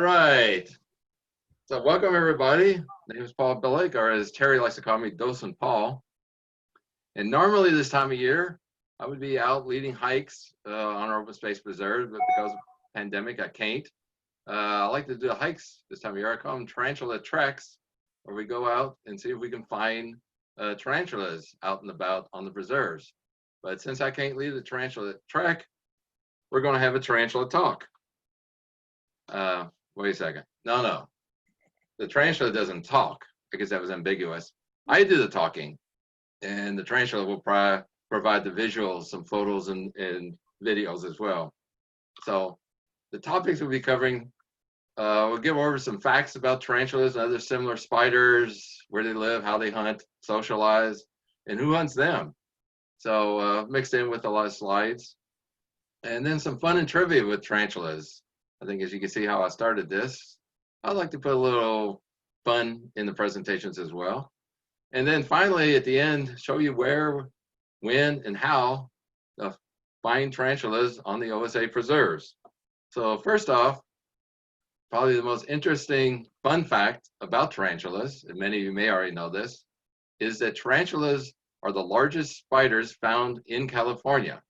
All right. So welcome everybody. My name is Paul Billick, or as Terry likes to call me, Docent Paul. And normally this time of year, I would be out leading hikes on our open space preserve, but because of the pandemic, I can't. I like to do hikes this time of year. I call them tarantula treks, where we go out and see if we can find tarantulas out and about on the preserves. But since I can't lead the tarantula trek, we're going to have a tarantula talk. Wait a second. No. The tarantula doesn't talk. I guess that was ambiguous. I do the talking, and the tarantula will provide the visuals, some photos and videos as well. So the topics we'll be covering, we'll give over some facts about tarantulas and other similar spiders, where they live, how they hunt, socialize, and who hunts them. So mixed in with a lot of slides. And then some fun and trivia with tarantulas. I think as you can see how I started this, I'd like to put a little fun in the presentations as well. And then finally, at the end, show you where, when, and how to find tarantulas on the OSA preserves. So first off, probably the most interesting fun fact about tarantulas, and many of you may already know this, is that tarantulas are the largest spiders found in California.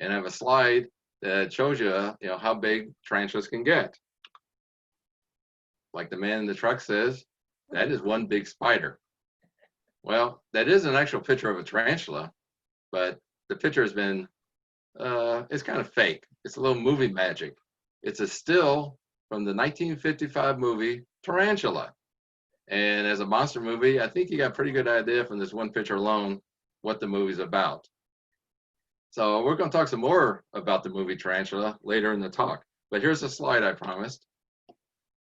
And I have a slide that shows you, how big tarantulas can get. Like the man in the truck says, that is one big spider. Well, that is an actual picture of a tarantula, but the picture has been, it's kind of fake. It's a little movie magic. It's a still from the 1955 movie Tarantula. And as a monster movie, I think you got a pretty good idea from this one picture alone what the movie's about. So we're going to talk some more about the movie Tarantula later in the talk. But here's a slide I promised.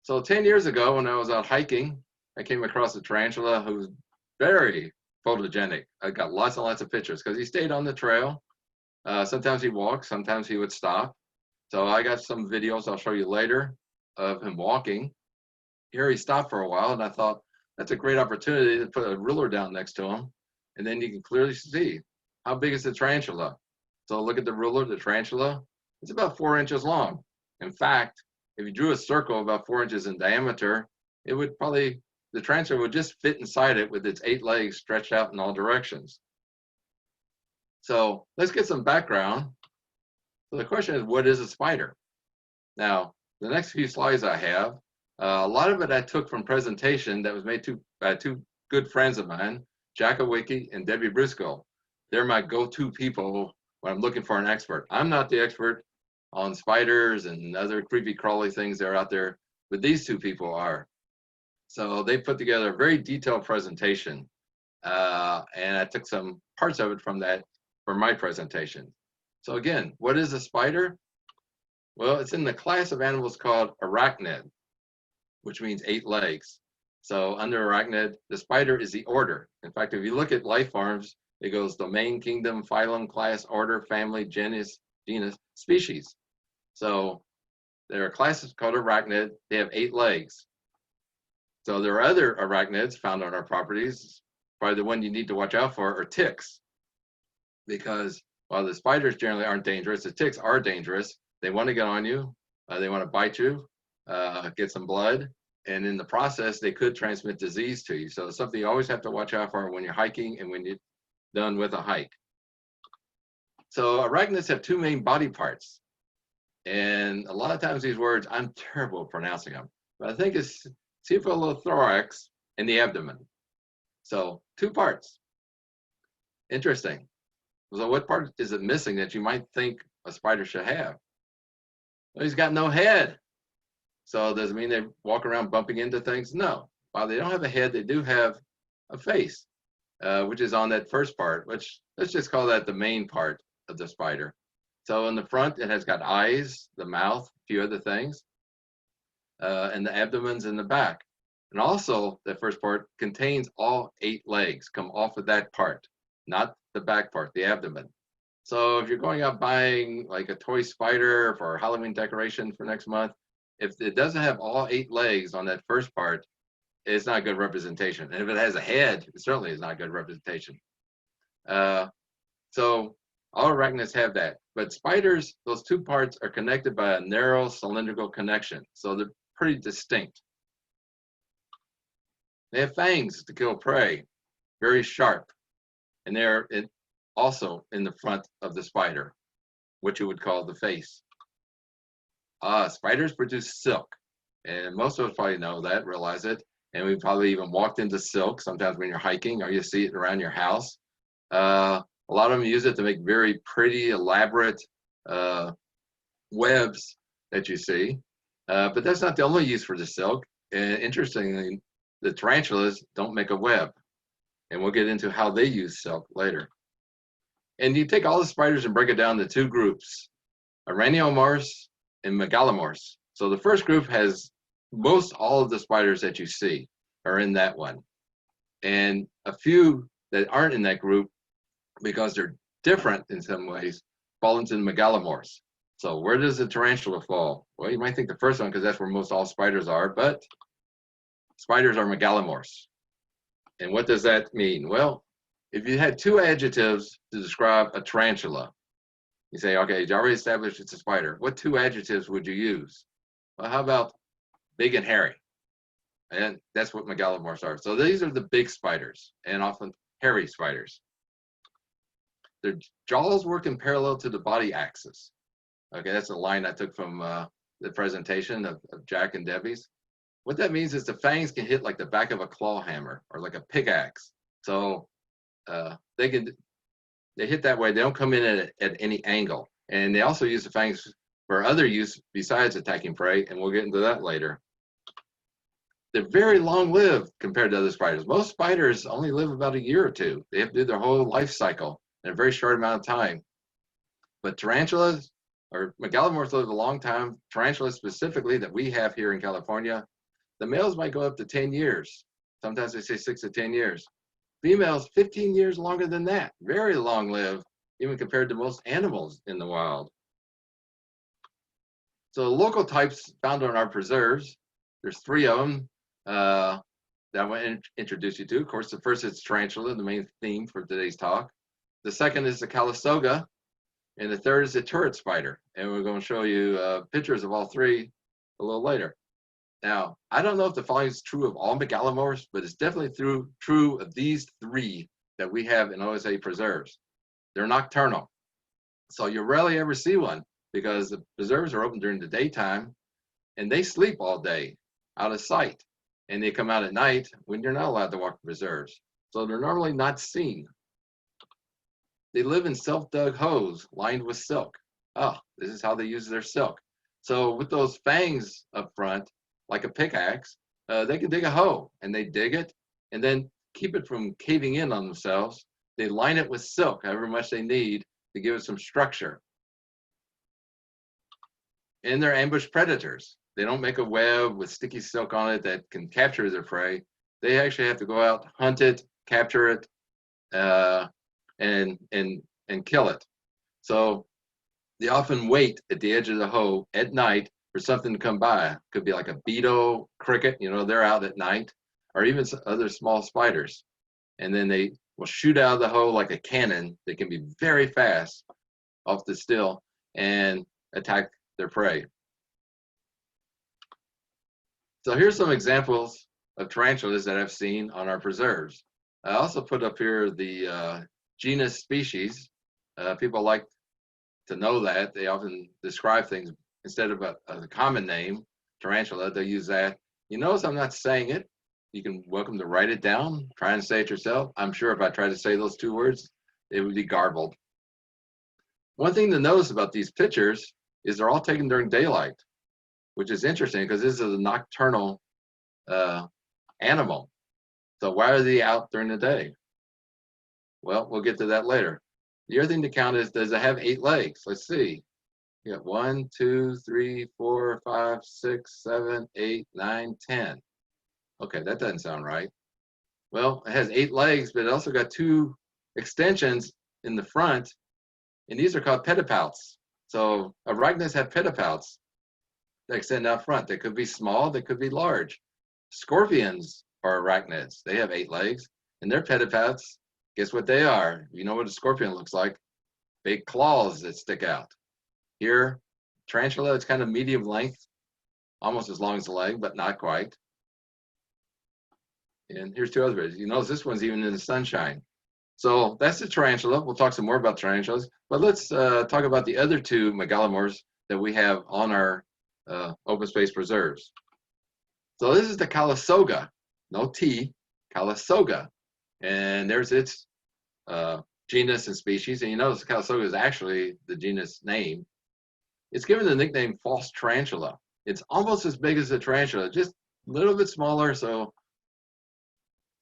So 10 years ago, when I was out hiking, I came across a tarantula who was very photogenic. I got lots and lots of pictures because he stayed on the trail. Sometimes he walked, sometimes he would stop. So I got some videos I'll show you later of him walking. Here he stopped for a while, and I thought that's a great opportunity to put a ruler down next to him, and then you can clearly see how big is the tarantula. So look at the ruler, the tarantula. It's about 4 inches long. In fact, if you drew a circle about 4 inches in diameter, it would probably, the tarantula would just fit inside it with its 8 legs stretched out in all directions. So let's get some background. So the question is, what is a spider? Now, the next few slides I have, a lot of it I took from presentation that was made by two good friends of mine, Jacka Wiki and Debbie Briscoe. They're my go-to people when I'm looking for an expert. I'm not the expert on spiders and other creepy crawly things that are out there, but these two people are. So they put together a very detailed presentation, and I took some parts of it from that for my presentation. So again, what is a spider? Well, it's in the class of animals called arachnid, which means 8 legs. So under arachnid, the spider is the order. In fact, if you look at life forms, it goes domain, kingdom, phylum, class, order, family, genus, species. So there are classes called arachnid. They have 8 legs. So there are other arachnids found on our properties. Probably the one you need to watch out for are ticks, because while the spiders generally aren't dangerous, the ticks are dangerous. They want to get on you. They want to bite you, get some blood. And in the process, they could transmit disease to you. So it's something you always have to watch out for when you're hiking and when you're done with a hike. So arachnids have 2 main body parts. And a lot of times these words, I'm terrible at pronouncing them. But I think it's cephalothorax and the abdomen. So 2 parts. Interesting. So what part is it missing that you might think a spider should have? Well, he's got no head. So does it mean they walk around bumping into things? No. While they don't have a head, they do have a face, which is on that first part, which let's just call that the main part of the spider. So in the front, it has got eyes, the mouth, a few other things, and the abdomen's in the back. And also, the first part contains all 8 legs, come off of that part, not the back part, the abdomen. So if you're going out buying like a toy spider for a Halloween decoration for next month, if it doesn't have all 8 legs on that first part, it's not good representation. And if it has a head, it certainly is not good representation. So all arachnids have that. But spiders, those 2 parts are connected by a narrow cylindrical connection. So the pretty distinct. They have fangs to kill prey, very sharp, and they're also in the front of the spider, what you would call the face. Spiders produce silk, and most of us probably know that, realize it, and we probably even walked into silk sometimes when you're hiking or you see it around your house. A lot of them use it to make very pretty, elaborate webs that you see, but that's not the only use for the silk. And interestingly, the tarantulas don't make a web, and we'll get into how they use silk later. And you take all the spiders and break it down into two groups, Araneomorphs and Megalomorphs. So the first group has most all of the spiders that you see are in that one. And a few that aren't in that group, because they're different in some ways, fall into the Megalomorphs. So where does the tarantula fall? Well, you might think the first one because that's where most all spiders are, but spiders are Megalomorphs. And what does that mean? Well, if you had two adjectives to describe a tarantula, you say, okay, you already established it's a spider. What two adjectives would you use? Well, how about big and hairy? And that's what Megalomorphs are. So these are the big spiders, and often hairy spiders. Their jaws work in parallel to the body axis. Okay, that's a line I took from the presentation of Jack and Debbie's. What that means is the fangs can hit like the back of a claw hammer or like a pickaxe. So they hit that way. They don't come in at any angle. And they also use the fangs for other use besides attacking prey, and we'll get into that later. They're very long-lived compared to other spiders. Most spiders only live about a year or two. They have to do their whole life cycle in a very short amount of time. But tarantulas, or Megalomorphs, live a long time. Tarantulas specifically that we have here in California, the males might go up to 10 years. Sometimes they say 6 to 10 years. Females, 15 years longer than that. Very long-lived, even compared to most animals in the wild. So local types found on our preserves, there's 3 of them that I want to introduce you to. Of course, the first is tarantula, the main theme for today's talk. The second is the Calistoga, and the third is the turret spider. And we're going to show you pictures of all 3 a little later. Now, I don't know if the following is true of all Megalomorphs, but it's definitely true of these 3 that we have in OSA preserves. They're nocturnal, so you rarely ever see one because the preserves are open during the daytime, and they sleep all day out of sight, and they come out at night when you're not allowed to walk the preserves. So they're normally not seen. They live in self-dug holes lined with silk. This is how they use their silk. So with those fangs up front, like a pickaxe, they can dig a hole, and they dig it and then keep it from caving in on themselves. They line it with silk, however much they need to give it some structure. And they're ambush predators. They don't make a web with sticky silk on it that can capture their prey. They actually have to go out, hunt it, capture it, and kill it. So they often wait at the edge of the hole at night for something to come by. Could be like a beetle, cricket, they're out at night, or even other small spiders. And then they will shoot out of the hole like a cannon. They can be very fast off the still and attack their prey. So here's some examples of tarantulas that I've seen on our preserves. I also put up here the genus species. People like to know that. They often describe things instead of a common name, tarantula, they'll use that. You notice I'm not saying it. You can welcome to write it down, try and say it yourself. I'm sure if I tried to say those 2 words, it would be garbled. One thing to notice about these pictures is they're all taken during daylight, which is interesting because this is a nocturnal animal. So why are they out during the day? Well, we'll get to that later. The other thing to count is, does it have 8 legs? Let's see. You got 1, 2, 3, 4, 5, 6, 7, 8, 9, 10. Okay, that doesn't sound right. Well, it has 8 legs, but it also got 2 extensions in the front, and these are called pedipalps. So arachnids have pedipalps that extend out front. They could be small, they could be large. Scorpions are arachnids. They have 8 legs, and their pedipalps, guess what they are? You know what a scorpion looks like? Big claws that stick out. Here, tarantula, it's kind of medium length. almost as long as the leg, but not quite. And here's two other videos. You notice this one's even in the sunshine. So that's the tarantula. We'll talk some more about tarantulas, but let's talk about the other two megalomorphs that we have on our open space preserves. So this is the Calistoga, no T, Calistoga. And there's its genus and species. And you notice Calistoga is actually the genus name. It's given the nickname false tarantula. It's almost as big as the tarantula, just a little bit smaller. So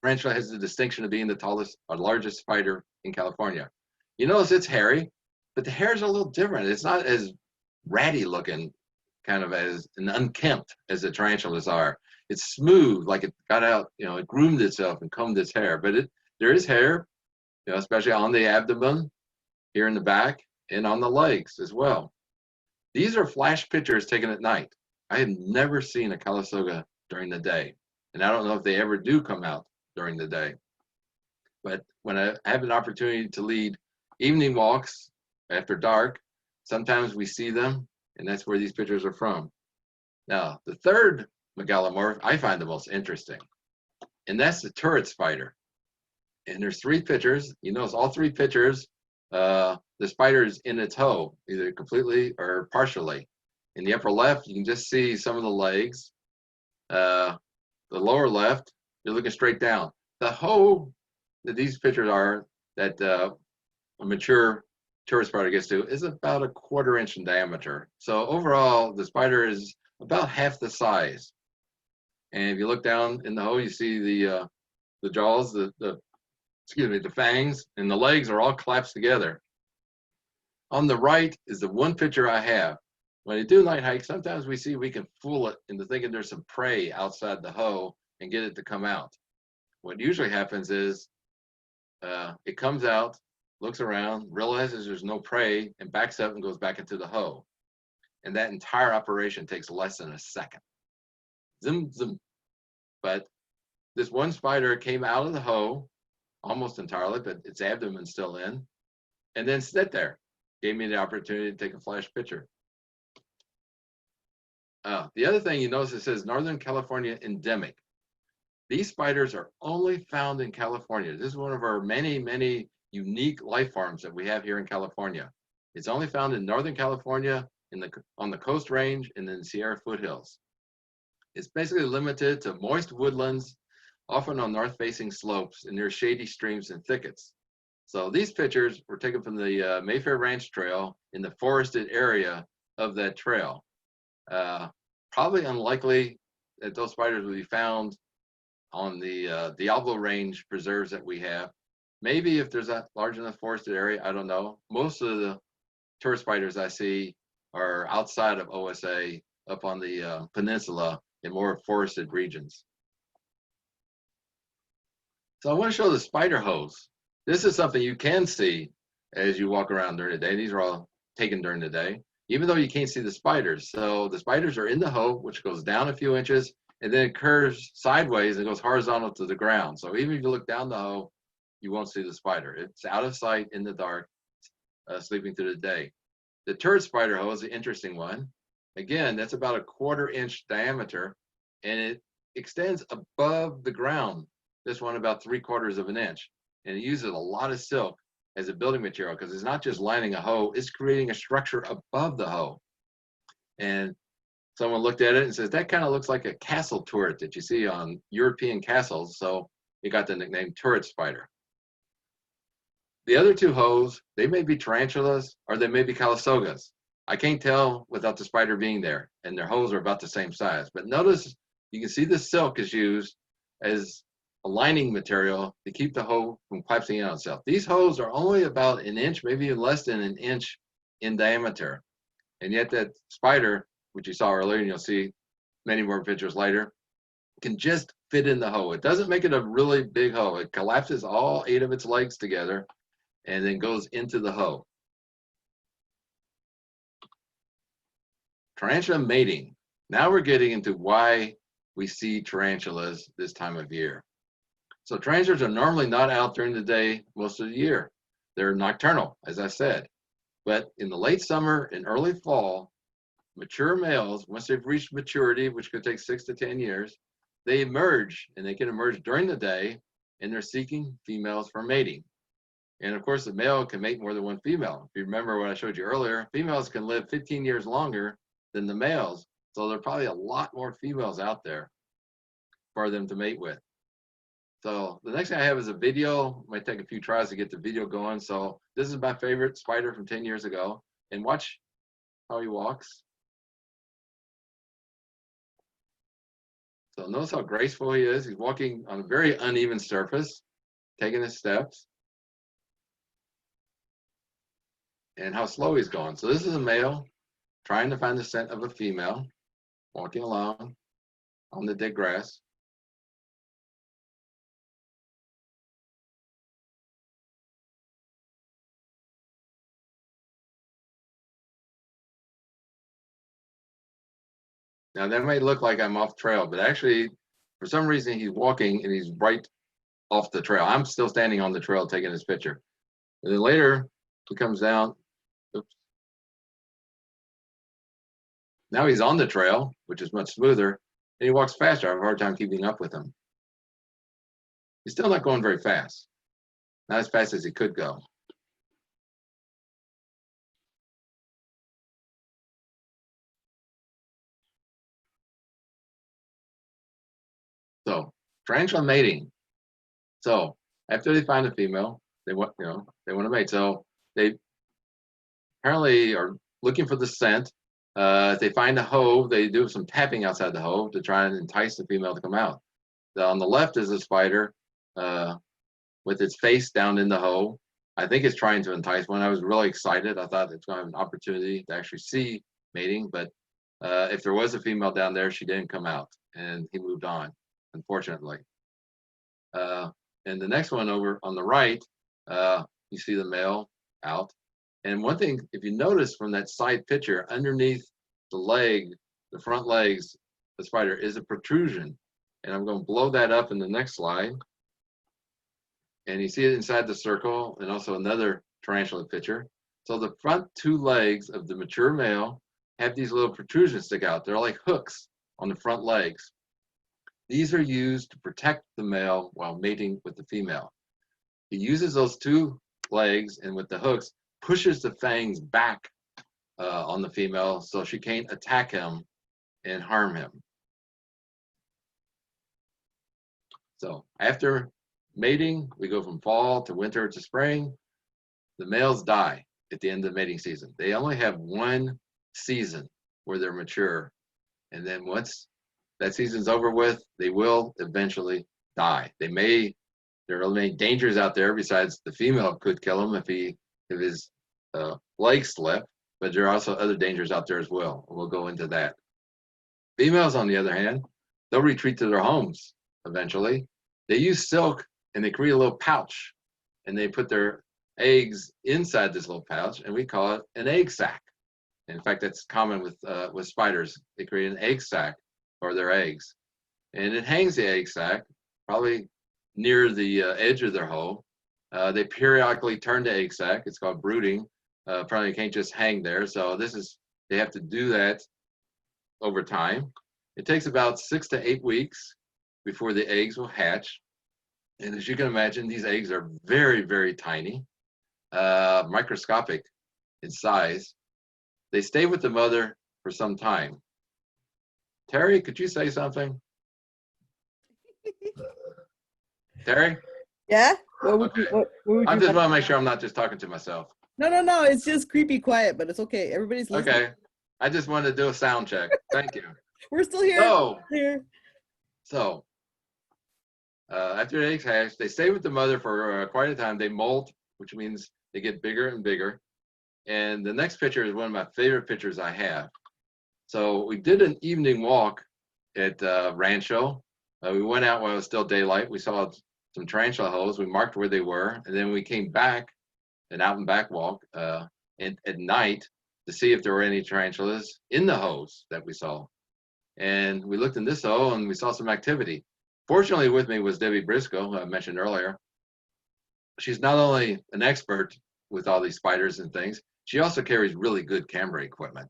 tarantula has the distinction of being the tallest or largest spider in California. You notice it's hairy, but the hairs are a little different. It's not as ratty looking, kind of as an unkempt as the tarantulas are. It's smooth, like it got out, it groomed itself and combed its hair. But there is hair, especially on the abdomen, here in the back, and on the legs as well. These are flash pictures taken at night. I have never seen a Calistoga during the day, and I don't know if they ever do come out during the day. But when I have an opportunity to lead evening walks after dark, sometimes we see them, and that's where these pictures are from. Now, the third megalomorph I find the most interesting, and that's the turret spider. And there's three pictures. You notice all three pictures, the spider is in its hoe, either completely or partially. In the upper left, you can just see some of the legs. The lower left, you're looking straight down. The hoe that these pictures are, that a mature turret spider gets to, is about a 1/4 inch in diameter. So overall, the spider is about half the size. And if you look down in the hoe, you see the jaws, the fangs, and the legs are all collapsed together. On the right is the one picture I have. When you do night hike, sometimes we can fool it into thinking there's some prey outside the hoe and get it to come out. What usually happens is it comes out, looks around, realizes there's no prey, and backs up and goes back into the hoe. And that entire operation takes less than a second. Zoom, zoom. But this one spider came out of the hoe almost entirely, but its abdomen's still in, and then sit there. Gave me the opportunity to take a flash picture. The other thing you notice, it says Northern California endemic. These spiders are only found in California. This is one of our many, many unique life forms that we have here in California. It's only found in Northern California, on the Coast Range, and in the Sierra foothills. It's basically limited to moist woodlands, often on north-facing slopes and near shady streams and thickets. So these pictures were taken from the Mayfair Ranch Trail in the forested area of that trail. Probably unlikely that those spiders will be found on the Diablo Range preserves that we have. Maybe if there's a large enough forested area, I don't know. Most of the turret spiders I see are outside of OSA, up on the peninsula in more forested regions. So I want to show the spider hose. This is something you can see as you walk around during the day. These are all taken during the day, even though you can't see the spiders. So the spiders are in the hoe, which goes down a few inches, and then it curves sideways and goes horizontal to the ground. So even if you look down the hoe, you won't see the spider. It's out of sight in the dark, sleeping through the day. The turret spider hoe is an interesting one. Again, that's about a 1/4 inch diameter, and it extends above the ground. This one about 3/4 of an inch. And it uses a lot of silk as a building material, because it's not just lining a hoe, it's creating a structure above the hoe. And someone looked at it and says, that kind of looks like a castle turret that you see on European castles. So it got the nickname turret spider. The other two hoes, they may be tarantulas or they may be calistogas. I can't tell without the spider being there, and their hoes are about the same size. But notice you can see the silk is used as a lining material to keep the hoe from collapsing in on itself. These hoes are only about an inch, maybe even less than an inch in diameter. And yet that spider, which you saw earlier, and you'll see many more pictures later, can just fit in the hoe. It doesn't make it a really big hoe. It collapses all 8 of its legs together and then goes into the hoe. Tarantula mating. Now we're getting into why we see tarantulas this time of year. So tarantulas are normally not out during the day most of the year. They're nocturnal, as I said. But in the late summer and early fall, mature males, once they've reached maturity, which could take 6 to 10 years, they emerge, and they can emerge during the day, and they're seeking females for mating. And of course, the male can mate more than one female. If you remember what I showed you earlier, females can live 15 years longer than the males. So there are probably a lot more females out there for them to mate with. So the next thing I have is a video. Might take a few tries to get the video going. So this is my favorite spider from 10 years ago. And watch how he walks. So notice how graceful he is. He's walking on a very uneven surface, taking his steps. And how slow he's going. So this is a male trying to find the scent of a female, walking along on the dead grass. Now that may look like I'm off trail, but actually, for some reason, he's walking and he's right off the trail. I'm still standing on the trail taking his picture. And then later, he comes down. Oops. Now he's on the trail, which is much smoother, and he walks faster. I have a hard time keeping up with him. He's still not going very fast. Not as fast as he could go. So, tarantula mating. So, after they find a female, they want, they want to mate. So, they apparently are looking for the scent. If they find a hoe, they do some tapping outside the hoe to try and entice the female to come out. On the left is a spider with its face down in the hoe. I think it's trying to entice one. I was really excited. I thought it's going to have an opportunity to actually see mating, but if there was a female down there, she didn't come out, and he moved on, unfortunately. And the next one over on the right, you see the male out. And one thing, if you notice from that side picture, underneath the leg, the front legs, the spider is a protrusion. And I'm going to blow that up in the next slide. And you see it inside the circle, and also another tarantula picture. So the front two legs of the mature male have these little protrusions stick out. They're like hooks on the front legs. These are used to protect the male while mating with the female. He uses those two legs, and with the hooks, pushes the fangs back on the female so she can't attack him and harm him. So after mating, we go from fall to winter to spring. The males die at the end of the mating season. They only have one season where they're mature. And then once that season's over with, they will eventually die. There are many dangers out there besides the female could kill him if his legs slip, but there are also other dangers out there as well. We'll go into that. Females, on the other hand, they'll retreat to their homes eventually. They use silk and they create a little pouch, and they put their eggs inside this little pouch, and we call it an egg sac. In fact, that's common with spiders. They create an egg sac for their eggs, and it hangs the egg sac probably near the edge of their hole. They periodically turn the egg sac. It's called brooding. Probably can't just hang there. So they have to do that over time. It takes about 6 to 8 weeks before the eggs will hatch. And as you can imagine, these eggs are very, very tiny, microscopic in size. They stay with the mother for some time. Terry, could you say something? Terry? Yeah? Okay. I just want to make sure I'm not just talking to myself. No. It's just creepy quiet, but it's okay. Everybody's listening. Okay. I just wanted to do a sound check. Thank you. We're still here. So after the eggs hatch, they stay with the mother for quite a time. They molt, which means they get bigger and bigger. And the next picture is one of my favorite pictures I have. So we did an evening walk at Rancho. We went out while it was still daylight. We saw some tarantula holes. We marked where they were, and then we came back, an out and back walk at night to see if there were any tarantulas in the holes that we saw. And we looked in this hole, and we saw some activity. Fortunately, with me was Debbie Briscoe, who I mentioned earlier. She's not only an expert with all these spiders and things, she also carries really good camera equipment.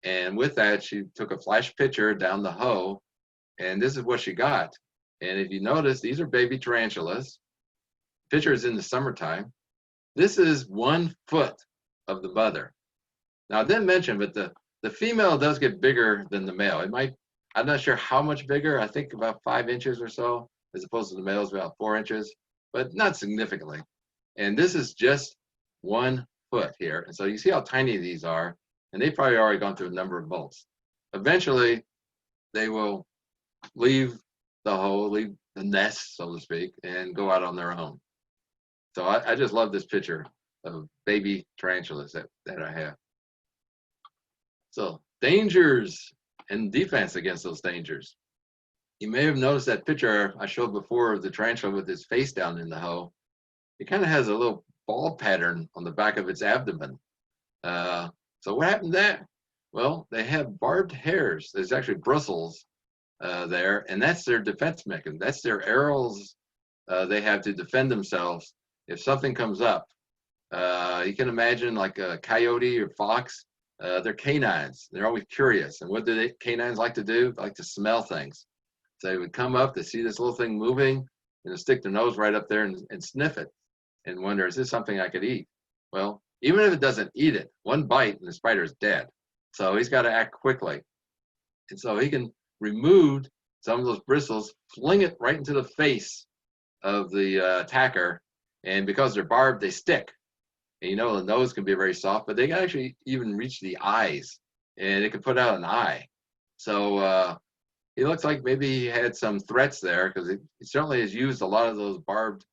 And with that, she took a flash picture down the hoe, and this is what she got. And if you notice, these are baby tarantulas. Picture is in the summertime. This is 1 foot of the mother. Now, I didn't mention, but the female does get bigger than the male. It might, I'm not sure how much bigger. I think about 5 inches or so, as opposed to the male's about 4 inches, but not significantly. And this is just 1 foot here. And so you see how tiny these are, and they've probably already gone through a number of molts. Eventually, they will leave the hole, leave the nest, so to speak, and go out on their own. So I just love this picture of baby tarantulas that I have. So dangers and defense against those dangers. You may have noticed that picture I showed before of the tarantula with its face down in the hoe. It kind of has a little ball pattern on the back of its abdomen. So what happened there? Well, they have barbed hairs. There's actually bristles there, and that's their defense mechanism. That's their arrows they have to defend themselves if something comes up. You can imagine like a coyote or fox. They're canines. They're always curious. And what do canines like to do? They like to smell things. So they would come up, they see this little thing moving, and they stick their nose right up there and sniff it and wonder, is this something I could eat? Well, even if it doesn't eat it, one bite and the spider is dead. So he's got to act quickly. And so he can remove some of those bristles, fling it right into the face of the attacker. And because they're barbed, they stick. And you know, the nose can be very soft, but they can actually even reach the eyes, and it can put out an eye. So he looks like maybe he had some threats there, because he certainly has used a lot of those barbed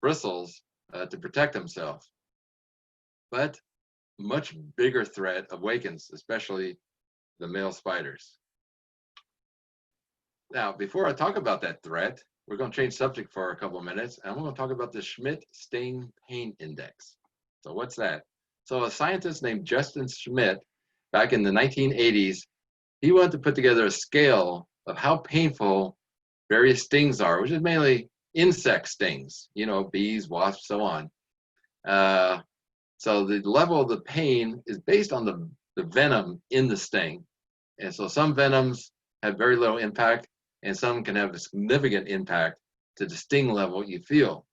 bristles to protect himself. But much bigger threat awakens, especially the male spiders. Now, before I talk about that threat, we're going to change subject for a couple of minutes, and I'm going to talk about the Schmidt Sting Pain Index. So what's that? So a scientist named Justin Schmidt, back in the 1980s, he wanted to put together a scale of how painful various stings are, which is mainly insect stings, you know, bees, wasps, so on. So the level of the pain is based on the venom in the sting. And so some venoms have very little impact, and some can have a significant impact to the sting level you feel.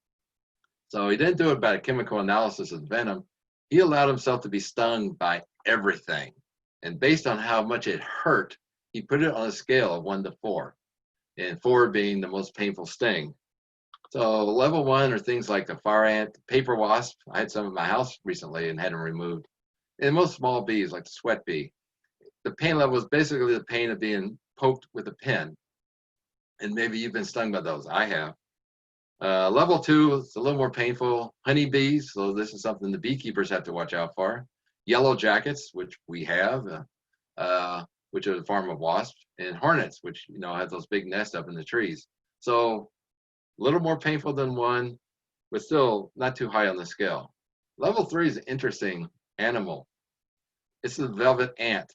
So he didn't do it by a chemical analysis of the venom. He allowed himself to be stung by everything. And based on how much it hurt, he put it on a scale of 1 to 4, and 4 being the most painful sting. So level 1 are things like the fire ant, paper wasp. I had some at my house recently and had them removed. And most small bees, like the sweat bee. The pain level is basically the pain of being poked with a pin. And maybe you've been stung by those. I have. Level 2 is a little more painful. Honeybees, so this is something the beekeepers have to watch out for. Yellow jackets, which we have, which are the form of wasps, and hornets, which, you know, have those big nests up in the trees. So a little more painful than 1, but still not too high on the scale. Level 3 is an interesting animal. It's the velvet ant.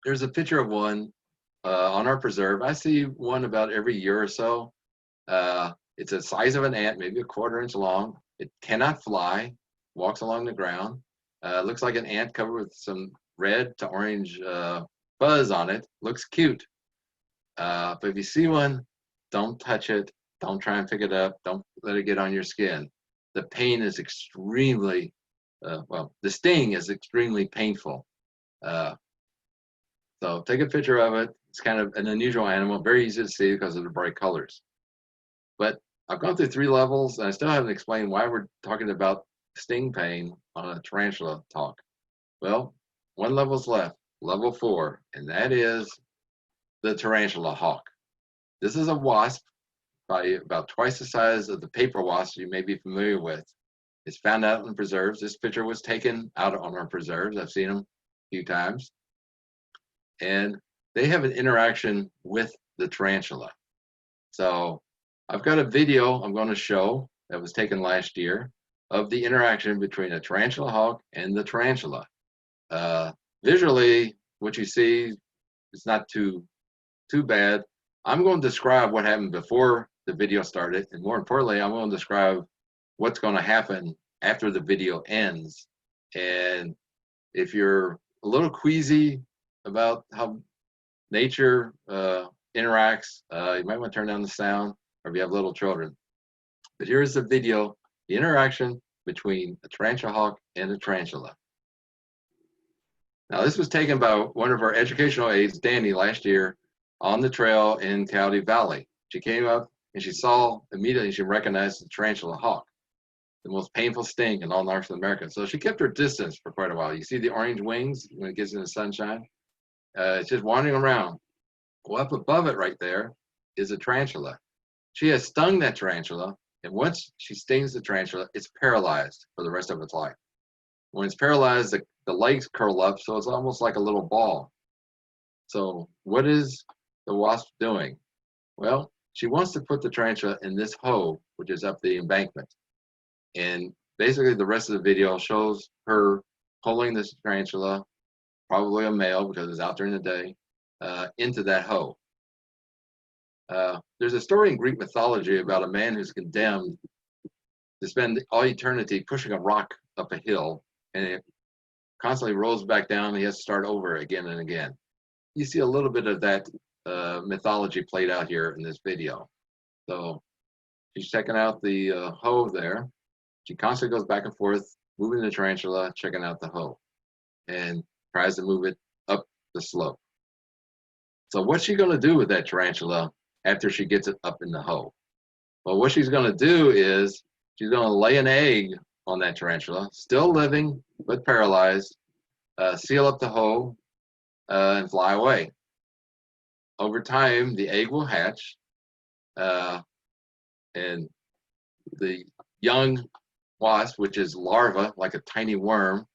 There's a picture of one on our preserve. I see one about every year or so. It's the size of an ant, maybe a 1/4 inch long. It cannot fly, walks along the ground. Looks like an ant covered with some red to orange fuzz on it. Looks cute. But if you see one, don't touch it. Don't try and pick it up. Don't let it get on your skin. The pain is extremely, the sting is extremely painful. So take a picture of it. It's kind of an unusual animal, very easy to see because of the bright colors. But I've gone through 3 levels, and I still haven't explained why we're talking about sting pain on a tarantula talk. Well, 1 level's left, level 4, and that is the tarantula hawk. This is a wasp, probably about twice the size of the paper wasp you may be familiar with. It's found out in preserves. This picture was taken out on our preserves. I've seen them a few times. And they have an interaction with the tarantula. So I've got a video I'm going to show that was taken last year of the interaction between a tarantula hawk and the tarantula. Visually, what you see is not too bad. I'm going to describe what happened before the video started, and more importantly, I'm going to describe what's going to happen after the video ends. And if you're a little queasy about how nature interacts, you might want to turn down the sound, or if you have little children. But here's the video, the interaction between a tarantula hawk and a tarantula. Now, this was taken by one of our educational aides, Danny, last year on the trail in Coyote Valley. She came up and she saw immediately, she recognized the tarantula hawk, the most painful sting in all North America. So she kept her distance for quite a while. You see the orange wings when it gets in the sunshine? It's just wandering around. Well, up above it right there is a tarantula. She has stung that tarantula, and once she stings the tarantula, it's paralyzed for the rest of its life. When it's paralyzed, the legs curl up, so it's almost like a little ball. So what is the wasp doing? Well, she wants to put the tarantula in this hole, which is up the embankment. And basically the rest of the video shows her pulling this tarantula, probably a male because it's out during the day, into that hole. There's a story in Greek mythology about a man who's condemned to spend all eternity pushing a rock up a hill, and it constantly rolls back down, and he has to start over again and again. You see a little bit of that mythology played out here in this video. So she's checking out the hoe there. She constantly goes back and forth, moving the tarantula, checking out the hoe, and tries to move it up the slope. So what's she going to do with that tarantula after she gets it up in the hole? Well, what she's going to do is she's going to lay an egg on that tarantula, still living but paralyzed, seal up the hole, and fly away. Over time, the egg will hatch, and the young wasp, which is larva, like a tiny worm,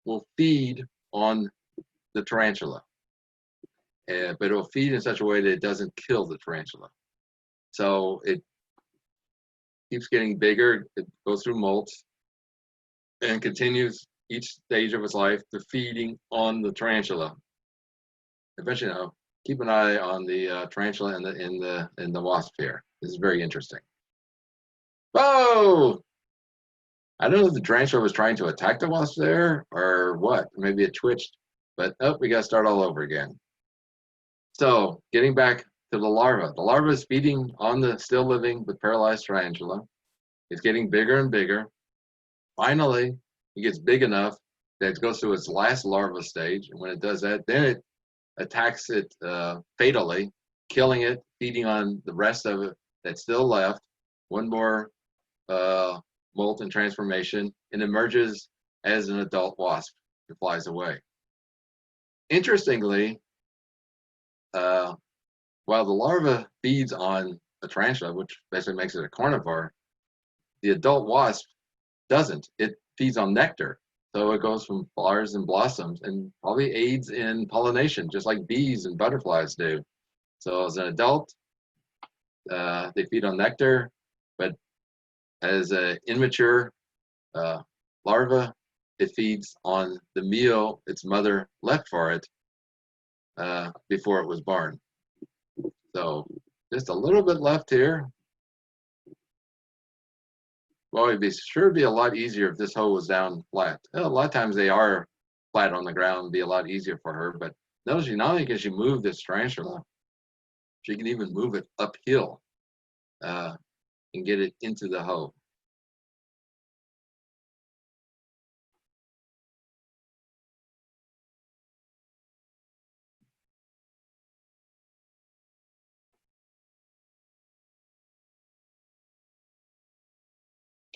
will feed on the tarantula. But it will feed in such a way that it doesn't kill the tarantula. So it keeps getting bigger, it goes through molts, and continues each stage of its life to feeding on the tarantula. Eventually, keep an eye on the tarantula and the wasp here. This is very interesting. Oh! I don't know if the tarantula was trying to attack the wasp there or what. Maybe it twitched, but we got to start all over again. So getting back to the larva. The larva is feeding on the still living but paralyzed tarantula. It's getting bigger and bigger. Finally, it gets big enough that it goes through its last larva stage. And when it does that, then it attacks it fatally, killing it, feeding on the rest of it that's still left. One more molt and transformation, and emerges as an adult wasp and flies away. Interestingly, while the larva feeds on a tarantula, which basically makes it a carnivore, the adult wasp doesn't. It feeds on nectar. So it goes from flowers and blossoms and probably aids in pollination, just like bees and butterflies do. So as an adult, they feed on nectar, but as an immature larva, it feeds on the meal its mother left for it before it was born. So just a little bit left here. Well, it'd be sure be a lot easier if this hole was down flat. Well, a lot of times they are flat on the ground, it'd be a lot easier for her. But notice not only can she move this tarantula, she can even move it uphill and get it into the hole.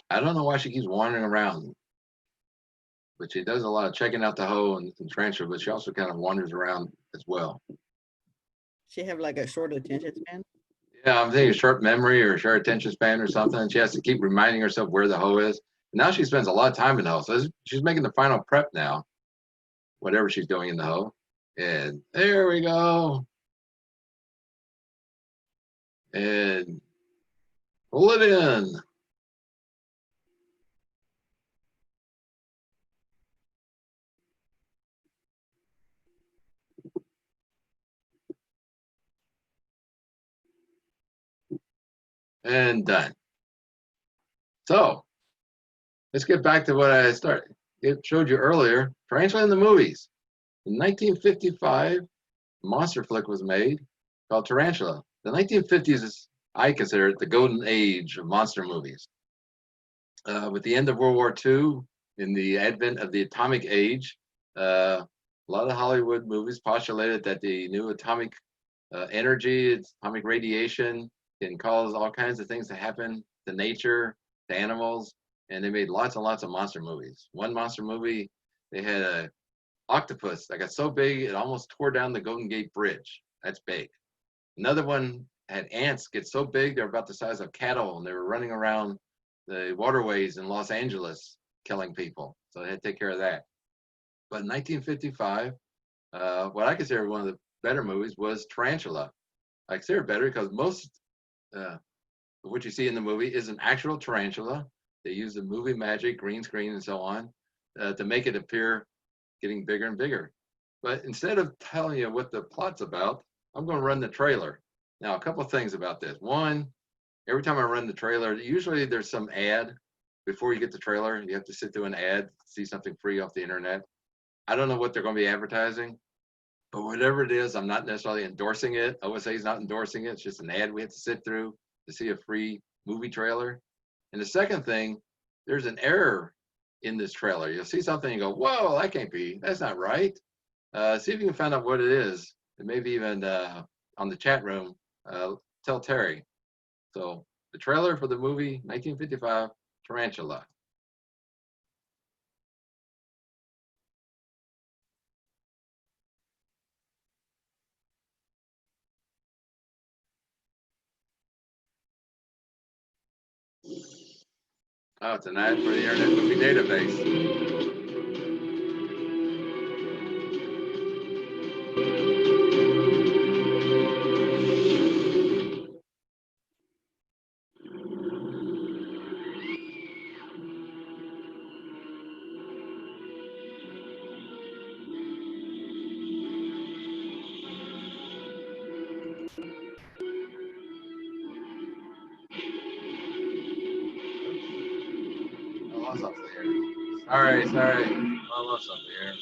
I don't know why she keeps wandering around, but she does a lot of checking out the hole and tarantula, but she also kind of wanders around as well. She have like a short attention span? Yeah, I'm thinking short memory or short attention span or something. She has to keep reminding herself where the hoe is. Now she spends a lot of time in the hoe. So she's making the final prep now, whatever she's doing in the hoe. And there we go. And pull it in. And done. So let's get back to what I started. It showed you earlier, tarantula in the movies. In 1955, a monster flick was made called Tarantula. The 1950s is, I consider it, the golden age of monster movies. With the end of World War II, in the advent of the atomic age, a lot of Hollywood movies postulated that the new atomic energy, atomic radiation can cause all kinds of things to happen to nature, to animals, and they made lots and lots of monster movies. One monster movie, they had a octopus that got so big it almost tore down the Golden Gate Bridge. That's big. Another one had ants get so big they're about the size of cattle, and they were running around the waterways in Los Angeles killing people. So they had to take care of that. But in 1955, what I consider one of the better movies was Tarantula. I consider it better because most of what you see in the movie is an actual tarantula. They use the movie magic, green screen, and so on to make it appear getting bigger and bigger. But instead of telling you what the plot's about, I'm going to run the trailer. Now, a couple of things about this. One, every time I run the trailer, usually there's some ad before you get the trailer. You have to sit through an ad, see something free off the internet. I don't know what they're going to be advertising, but whatever it is, I'm not necessarily endorsing it. OSA is not endorsing it. It's just an ad we have to sit through to see a free movie trailer. And the second thing, there's an error in this trailer. You'll see something and go, whoa, that can't be, that's not right. See if you can find out what it is. And maybe even on the chat room, tell Terry. So the trailer for the movie 1955, Tarantula. Oh, it's an ad for the Internet Movie Database. I lost something here. Sorry. I lost something here.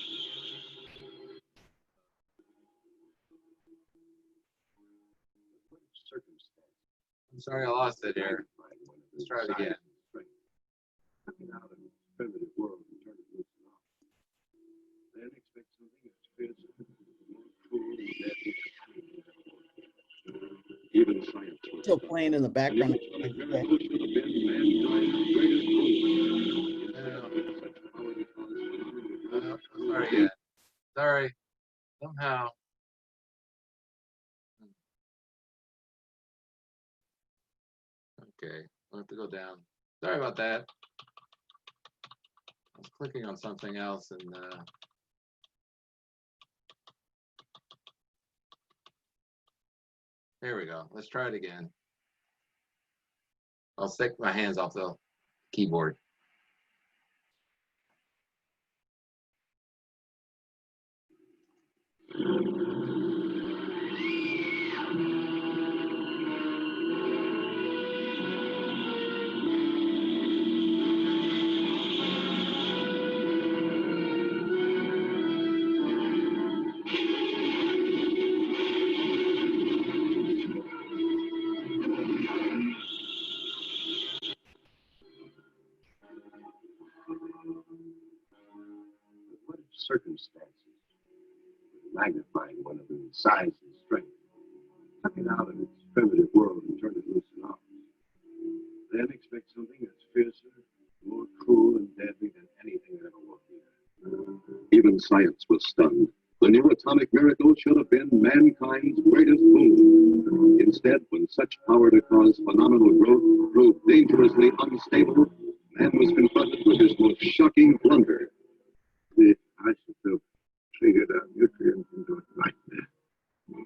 I'm sorry I lost it here. Let's try it again. Even science Still playing in the background. Sorry again. Sorry. Somehow. Okay, I'll have to go down. Sorry about that. I was clicking on something else and here we go. Let's try it again. I'll take my hands off the keyboard. what if circumstances magnifying one of them in size and strength, took it out of its primitive world and turned it loose and off, then expect something that's fiercer, more cruel and deadly than anything that ever walked the earth. Even science was stunned. The new atomic miracle should have been mankind's greatest boon. Instead, when such power to cause phenomenal growth proved dangerously unstable, man was confronted with his most shocking blunder. I should have figured out nutrients into it right there.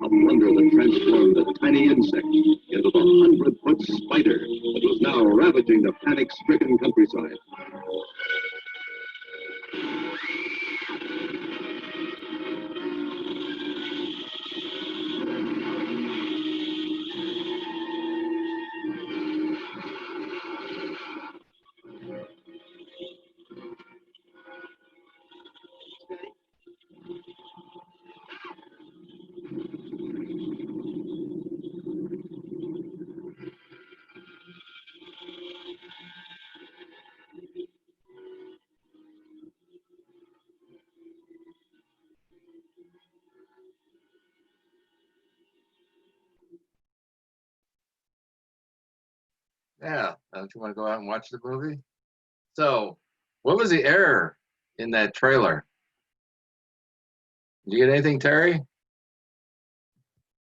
A blunder that transformed a tiny insect into the 100-foot spider that was now ravaging the panic-stricken countryside. Yeah. Don't you want to go out and watch the movie? So, what was the error in that trailer? Did you get anything, Terry?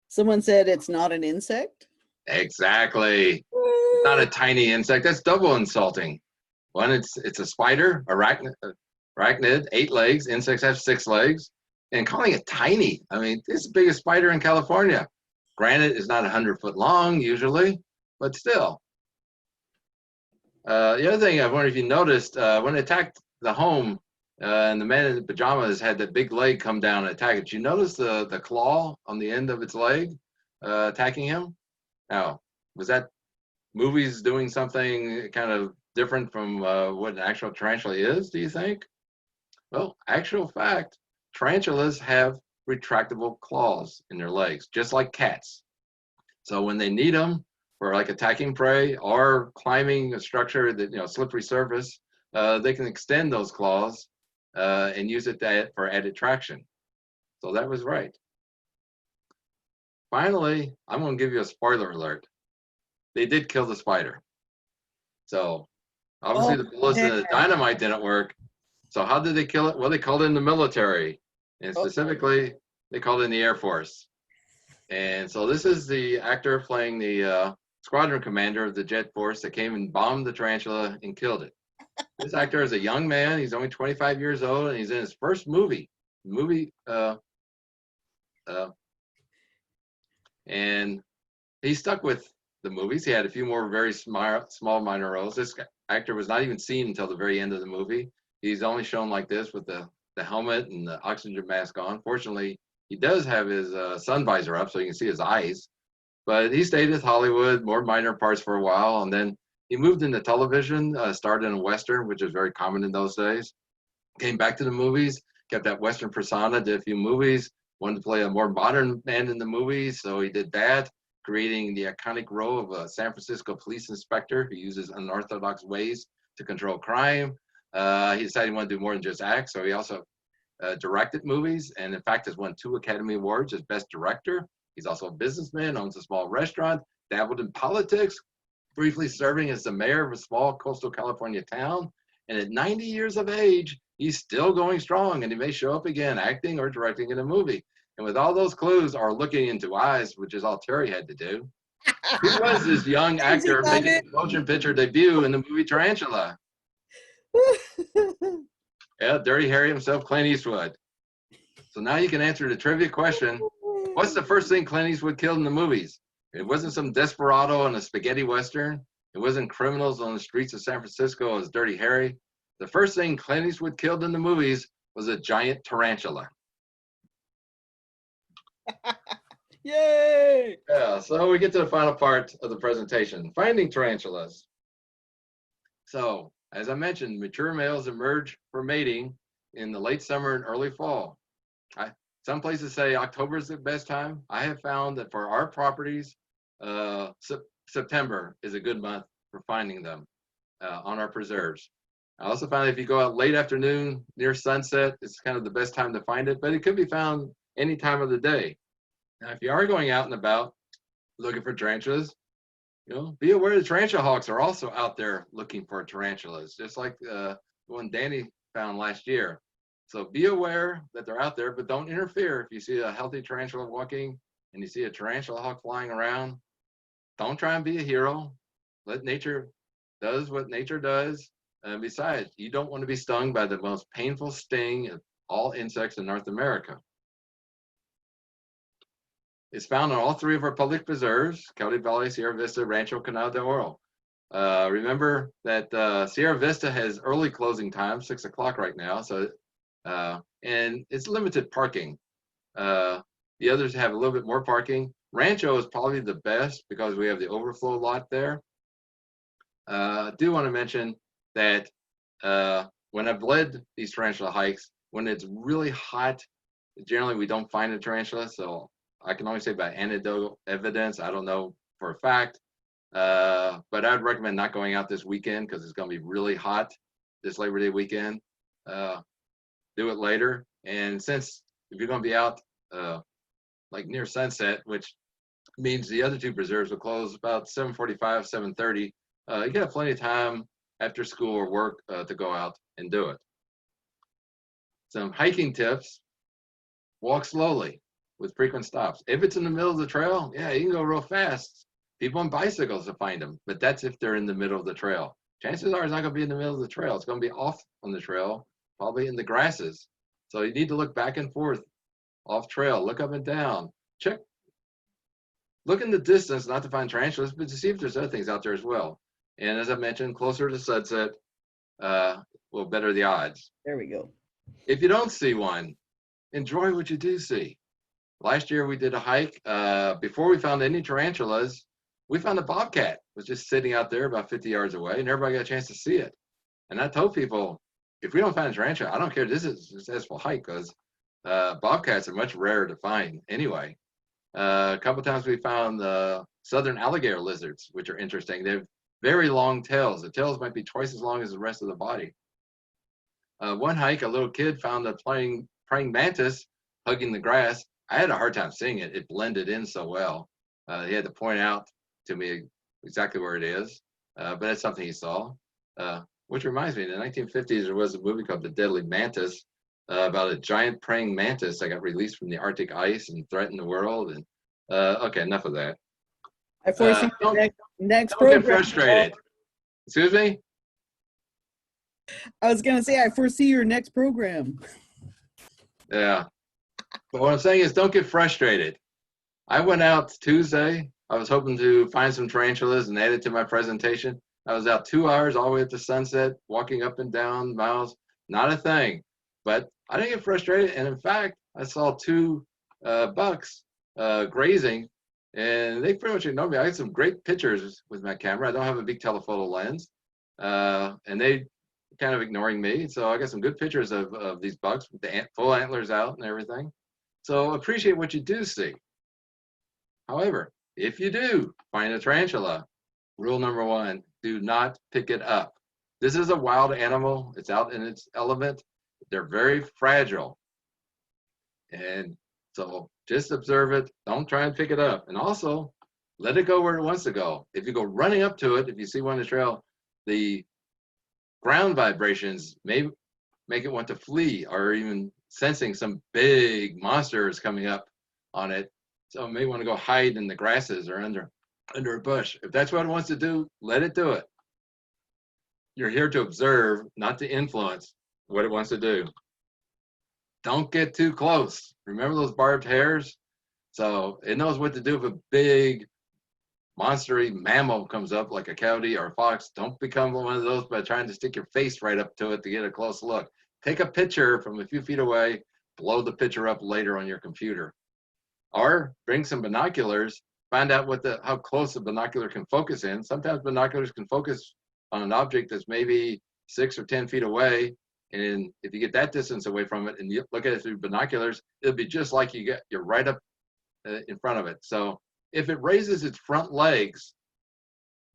Someone said it's not an insect. Exactly. Not a tiny insect. That's double insulting. One, it's a spider, arachnid, 8 legs. Insects have 6 legs. And calling it tiny. I mean, it's the biggest spider in California. Granted, it's not 100-foot long usually, but still. The other thing I wonder if you noticed, when it attacked the home, and the man in the pajamas had that big leg come down and attack it. Did you notice the claw on the end of its leg attacking him? Now, was that movies doing something kind of different from what an actual tarantula is, do you think? Well, actual fact, tarantulas have retractable claws in their legs, just like cats. So when they need them for like attacking prey or climbing a structure that, slippery surface, they can extend those claws and use it for added traction. So that was right. Finally, I'm going to give you a spoiler alert. They did kill the spider. So obviously the bullets and the dynamite didn't work. So how did they kill it? Well, they called in the military, and specifically they called in the Air Force. And so this is the actor playing the squadron commander of the jet force that came and bombed the tarantula and killed it. This actor is a young man. He's only 25 years old, and he's in his first movie. And he stuck with the movies. He had a few more very small minor roles. This actor was not even seen until the very end of the movie. He's only shown like this with the helmet and the oxygen mask on. Fortunately, he does have his sun visor up so you can see his eyes. But he stayed with Hollywood, more minor parts for a while, and then he moved into television, started in a Western, which is very common in those days. Came back to the movies, kept that Western persona, did a few movies, wanted to play a more modern man in the movies, so he did that, creating the iconic role of a San Francisco police inspector who uses unorthodox ways to control crime. He decided he wanted to do more than just act, so he also directed movies, and in fact has won 2 Academy Awards as Best Director. He's also a businessman, owns a small restaurant, dabbled in politics, briefly serving as the mayor of a small coastal California town. And at 90 years of age, he's still going strong, and he may show up again acting or directing in a movie. And with all those clues are looking into eyes, which is all Terry had to do. Who was this young actor making his motion picture debut in the movie Tarantula? Yeah, Dirty Harry himself, Clint Eastwood. So now you can answer the trivia question. What's the first thing Clint Eastwood killed in the movies? It wasn't some desperado in a spaghetti western. It wasn't criminals on the streets of San Francisco as Dirty Harry. The first thing Clint Eastwood killed in the movies was a giant tarantula. Yay! Yeah, so we get to the final part of the presentation, finding tarantulas. So, as I mentioned, mature males emerge for mating in the late summer and early fall. Some places say October is the best time. I have found that for our properties, September is a good month for finding them on our preserves. I also found if you go out late afternoon near sunset, it's kind of the best time to find it, but it could be found any time of the day. Now, if you are going out and about looking for tarantulas, be aware the tarantula hawks are also out there looking for tarantulas, just like the one Danny found last year. So be aware that they're out there, but don't interfere. If you see a healthy tarantula walking and you see a tarantula hawk flying around, don't try and be a hero. Let nature does what nature does. And besides, you don't want to be stung by the most painful sting of all insects in North America. It's found on all 3 of our public preserves, Coyote Valley, Sierra Vista, Rancho Canal de Oro. Remember that Sierra Vista has early closing time, 6 o'clock right now. So, and it's limited parking. The others have a little bit more parking. Rancho is probably the best because we have the overflow lot there. I do want to mention that when I've led these tarantula hikes, when it's really hot, generally we don't find a tarantula. So I can only say by anecdotal evidence. I don't know for a fact, but I'd recommend not going out this weekend because it's going to be really hot this Labor Day weekend. Do it later. And since if you're going to be out like near sunset, which means the other 2 preserves will close about 7:45, 7:30, you got plenty of time after school or work to go out and do it. Some hiking tips: walk slowly with frequent stops. If it's in the middle of the trail, yeah, you can go real fast. People on bicycles will find them, but that's if they're in the middle of the trail. Chances are it's not going to be in the middle of the trail. It's going to be off on the trail, probably in the grasses. So you need to look back and forth off trail, look up and down, check, look in the distance, not to find tarantulas, but to see if there's other things out there as well. And as I mentioned, closer to sunset will better the odds. There we go. If you don't see one, enjoy what you do see. Last year we did a hike. Before we found any tarantulas, we found a bobcat. It was just sitting out there about 50 yards away, and everybody got a chance to see it. And I told people, if we don't find a tarantula, I don't care. This is a successful hike, because bobcats are much rarer to find anyway. A couple times we found southern alligator lizards, which are interesting. They have very long tails. The tails might be twice as long as the rest of the body. One hike, a little kid found a praying mantis hugging the grass. I had a hard time seeing it. It blended in so well. He had to point out to me exactly where it is, but that's something he saw. Which reminds me, in the 1950s, there was a movie called The Deadly Mantis about a giant praying mantis that got released from the Arctic ice and threatened the world. And okay, enough of that. I foresee the next Don't program. get frustrated. Excuse me? I was gonna say I foresee your next program. Yeah. But what I'm saying is, don't get frustrated. I went out Tuesday. I was hoping to find some tarantulas and add it to my presentation. I was out 2 hours all the way up to sunset, walking up and down miles. Not a thing. But I didn't get frustrated. And in fact, I saw two bucks grazing, and they pretty much ignored me. I had some great pictures with my camera. I don't have a big telephoto lens. And they kind of ignoring me. So I got some good pictures of these bucks with the full antlers out and everything. So appreciate what you do see. However, if you do find a tarantula, rule number one, do not pick it up. This is a wild animal. It's out in its element. They're very fragile. And so just observe it. Don't try and pick it up. And also, let it go where it wants to go. If you go running up to it, if you see one on the trail, the ground vibrations may make it want to flee, or even sensing some big monster is coming up on it. So it may want to go hide in the grasses or under a bush. If that's what it wants to do, let it do it. You're here to observe, not to influence what it wants to do. Don't get too close. Remember those barbed hairs? So it knows what to do if a big monstery mammal comes up like a coyote or a fox. Don't become one of those by trying to stick your face right up to it to get a close look. Take a picture from a few feet away, blow the picture up later on your computer. Or bring some binoculars, find out how close the binocular can focus in. Sometimes binoculars can focus on an object that's maybe 6 or 10 feet away. And if you get that distance away from it and you look at it through binoculars, it'll be just like you're right up in front of it. So if it raises its front legs,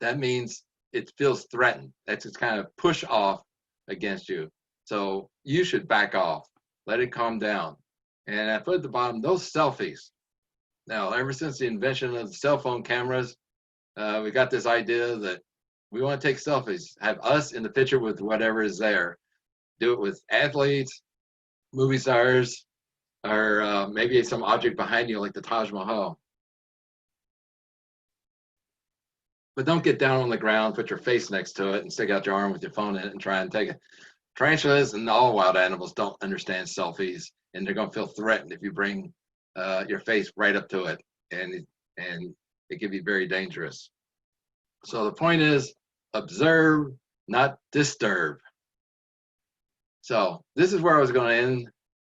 that means it feels threatened. That's its kind of push off against you. So you should back off, let it calm down. And I put at the bottom, those selfies. Now, ever since the invention of the cell phone cameras, we got this idea that we want to take selfies, have us in the picture with whatever is there. Do it with athletes, movie stars, or maybe some object behind you like the Taj Mahal. But don't get down on the ground, put your face next to it, and stick out your arm with your phone in it and try and take it. Tarantulas and all wild animals don't understand selfies, and they're going to feel threatened if you bring your face right up to it, and it can be very dangerous. So the point is, observe, not disturb. So this is where I was going to end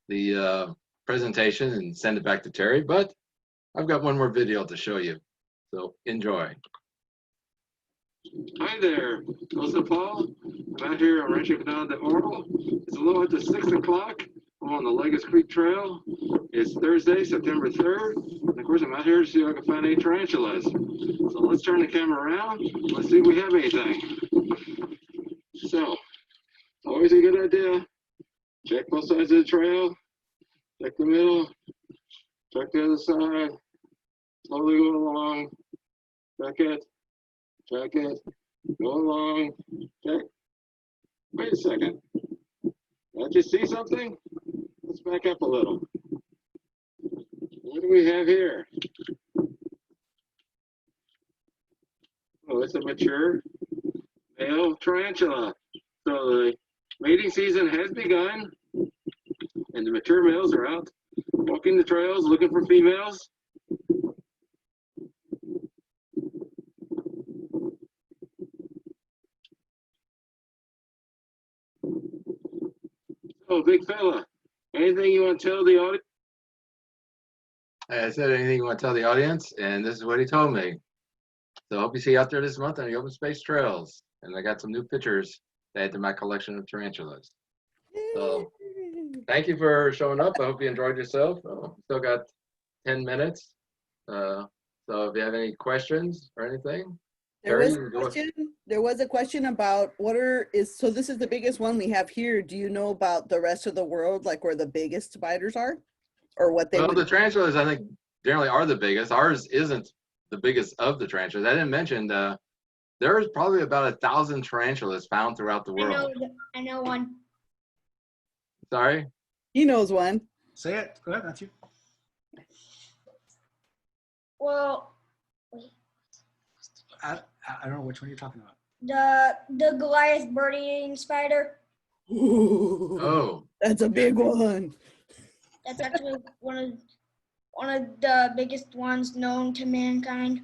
the presentation and send it back to Terry, but I've got one more video to show you. So enjoy. Hi there, Jose Paul. I'm out here on Rancho Canal de Oro. It's a little after 6 o'clock. I'm on the Legos Creek Trail. It's Thursday, September 3rd. And of course, I'm out here to see if I can find any tarantulas. So let's turn the camera around. Let's see if we have anything. So, always a good idea. Check both sides of the trail. Check the middle. Check the other side. Slowly go along. Check it. Check it. Go along. Okay. Wait a second. Did you see something? Let's back up a little. What do we have here? Oh, it's a mature male tarantula. So the mating season has begun, and the mature males are out walking the trails looking for females. Oh, big fella, anything you want to tell the audience? I said, anything you want to tell the audience? And this is what he told me. So I hope you see you out there this month on the open space trails. And I got some new pictures to add to my collection of tarantulas. So thank you for showing up. I hope you enjoyed yourself. Still got 10 minutes. So if you have any questions or anything. There was a question about so this is the biggest one we have here. Do you know about the rest of the world, like where the biggest spiders are? Or what they the tarantulas, I think, generally are the biggest. Ours isn't the biggest of the tarantulas. I didn't mention there's probably about 1,000 tarantulas found throughout the world. I know one. Sorry? He knows one. Say it. Go ahead, Matthew. Well, wait. I don't know which one you're talking about. The Goliath bird-eating spider. Ooh, Oh. that's a big one. That's actually one of the biggest ones known to mankind.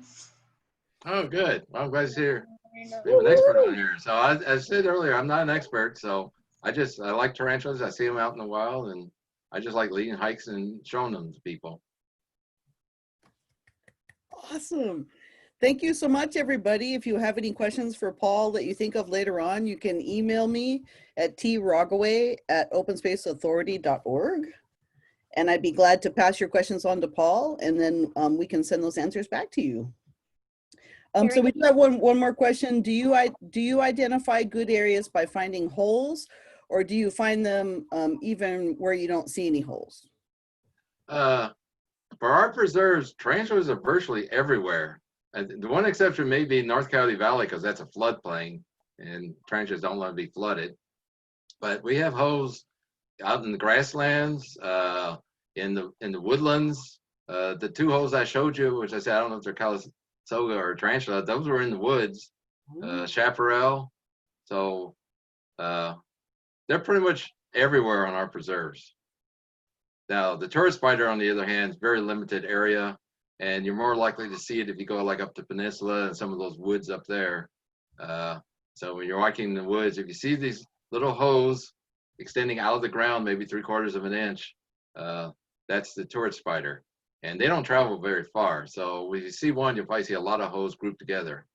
Oh, good. Well, I'm glad to hear we have an expert on here. So as I said earlier, I'm not an expert, so I like tarantulas. I see them out in the wild, and I just like leading hikes and showing them to people. Awesome. Thank you so much, everybody. If you have any questions for Paul that you think of later on, you can email me at troggaway@openspaceauthority.org. And I'd be glad to pass your questions on to Paul, and then we can send those answers back to you. So we do have one more question. Do you identify good areas by finding holes, or do you find them even where you don't see any holes? For our preserves, tarantulas are virtually everywhere. The one exception may be North County Valley, because that's a floodplain, and tarantulas don't want to be flooded. But we have holes out in the grasslands, in the woodlands. The two holes I showed you, which I said I don't know if they're Calistoga or tarantula, those were in the woods, chaparral. So they're pretty much everywhere on our preserves. Now the tourist spider, on the other hand, is very limited area, and you're more likely to see it if you go like up the peninsula and some of those woods up there. So when you're walking in the woods, if you see these little holes extending out of the ground, maybe 3/4 of an inch, that's the tourist spider. And they don't travel very far. So when you see one, you'll probably see a lot of holes grouped together.